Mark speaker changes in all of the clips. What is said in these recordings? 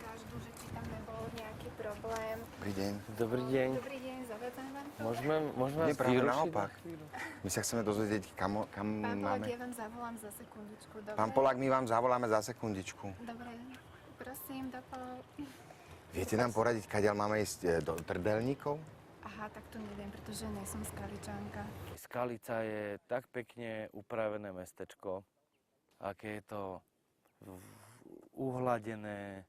Speaker 1: každú, že či tam nebol nejaký problém.
Speaker 2: Dobrý deň.
Speaker 3: Dobrý deň.
Speaker 1: Dobrý deň, zavedzem vám to.
Speaker 3: Môžeme
Speaker 2: Nie,
Speaker 3: vás
Speaker 2: práve
Speaker 3: vyrušiť
Speaker 2: naopak.
Speaker 3: na chvíľu?
Speaker 2: My sa chceme dozvedieť, kam
Speaker 1: Pán Polák,
Speaker 2: máme...
Speaker 1: ja vám zavolám za sekundičku, dobre?
Speaker 2: Pán Polák, my vám zavoláme za sekundičku.
Speaker 1: Dobre, prosím, do pol...
Speaker 2: Viete nám poradiť, kadiaľ máme ísť do Trdelníkov?
Speaker 1: Aha, tak to neviem, pretože nie som skaličanka.
Speaker 3: Skalica je tak pekne upravené mestečko, aké je to uhladené,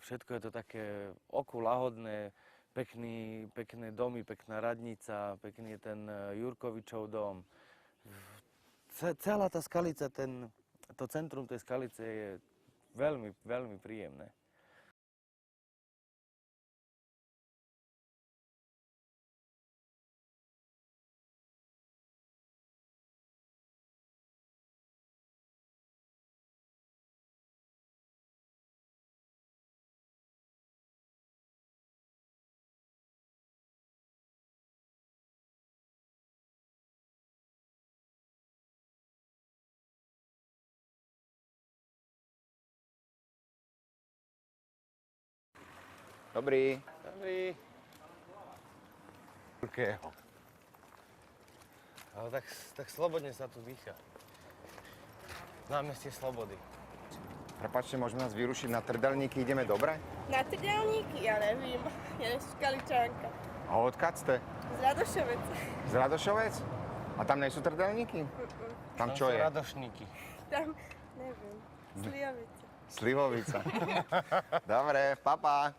Speaker 3: všetko je to také oku lahodné, pekné domy, pekná radnica, pekný je ten Jurkovičov dom. Celá tá Skalica, to centrum tej Skalice je veľmi, veľmi príjemné.
Speaker 2: Dobrý.
Speaker 3: Dobrý.
Speaker 2: Turkého.
Speaker 3: Ale tak slobodne sa tu dýcha. Námestie Slobody.
Speaker 2: Prepačte, môžeme nás vyrušiť na Trdelníky, ideme dobre?
Speaker 4: Na trdelníky? Ja nevím. Ja som skaličanka.
Speaker 2: A odkiaľ ste?
Speaker 4: Z Radošovec.
Speaker 2: Z Radošovec? A tam nie sú Trdelníky? Tam čo
Speaker 3: sú
Speaker 2: je?
Speaker 3: Radošníky.
Speaker 4: Tam, neviem. Slijovice.
Speaker 2: Slivovica. Dobre, papa.